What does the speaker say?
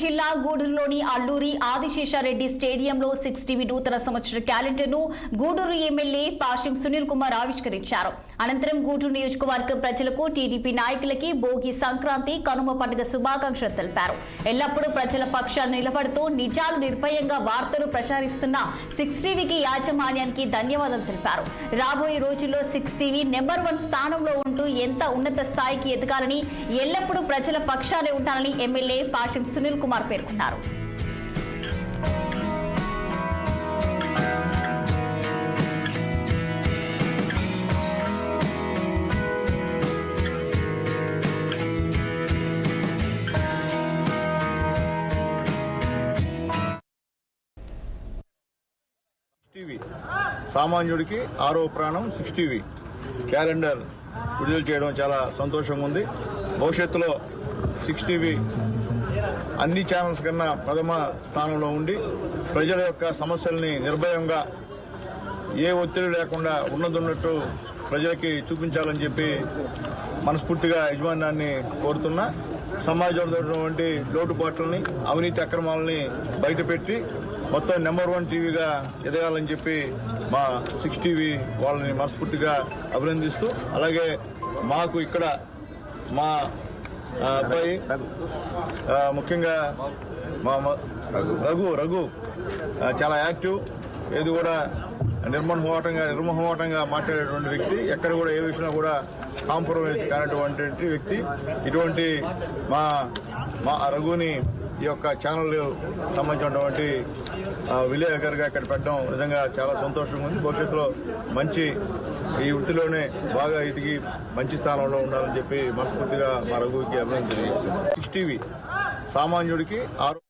జిల్లా గూడూరులోని అల్లూరి ఆదిశేషారెడ్డి స్టేడియంలో 6 టీవీ నూతన సంవత్సర క్యాలెండర్ను గూడూరు ఎమ్మెల్యే పాషం సునీల్ కుమార్ ఆవిష్కరించారు. అనంతరం గూడూరు నియోజకవర్గ ప్రజలకు టీడీపీ నాయకులకి భోగి సంక్రాంతి కనుమ పండుగ శుభాకాంక్షలు తెలిపారు. ఎల్లప్పుడూ ప్రజల పక్షాన నిలబడుతూ నిజాలు నిర్భయంగా వార్తలు ప్రసారిస్తున్న 6 టీవీకి యాజమాన్యానికి ధన్యవాదాలు తెలిపారు. రాబోయే రోజుల్లో 6 టీవీ నెంబర్ 1 స్థానంలో ఉంటూ ఎంత ఉన్నత స్థాయికి ఎదగాలని ఎల్లప్పుడూ ప్రజల పక్షానే ఉండాలని ఎమ్మెల్యే పాషం సునీల్ కుమార్ పేర్కొన్నారు. సామాన్యుడికి ఆరో ప్రాణం 6 టీవీ క్యాలెండర్ విడుదల చేయడం చాలా సంతోషంగా ఉంది. భవిష్యత్తులో 6 టీవీ అన్ని ఛానల్స్ కన్నా ప్రథమ స్థానంలో ఉండి ప్రజల యొక్క సమస్యల్ని నిర్భయంగా ఏ ఒత్తిడి లేకుండా ఉన్నట్టు ప్రజలకి చూపించాలని చెప్పి మనస్ఫూర్తిగా యజమాన్యాన్ని కోరుతున్నా. సమాజంలో ఉన్నటువంటి లోటుపాట్లని అవినీతి అక్రమాలని బయటపెట్టి మొత్తం నెంబర్ 1 టీవీగా ఎదగాలని చెప్పి మా 6 టీవీ వాళ్ళని మనస్ఫూర్తిగా అభినందిస్తూ, అలాగే మాకు ఇక్కడ మా అబ్బాయి ముఖ్యంగా మా రఘు చాలా యాక్టివ్, ఏది కూడా నిర్మోహమాటంగా మాట్లాడేటువంటి వ్యక్తి, ఎక్కడ కూడా ఏ విషయంలో కూడా కాంప్రమైజ్ కానటువంటి వ్యక్తి. ఇటువంటి మా రఘుని ఈ యొక్క ఛానల్ సంబంధించినటువంటి విలేకరుగా ఇక్కడ పెట్టడం నిజంగా చాలా సంతోషంగా ఉంది. భవిష్యత్తులో మంచి ఈ వృత్తిలోనే బాగా ఎదిగి మంచి స్థానంలో ఉండాలని చెప్పి మనస్ఫూర్తిగా మా రఘుకి అభినందన తెలియజేస్తున్నాం. 6 టీవీ సామాన్యుడికి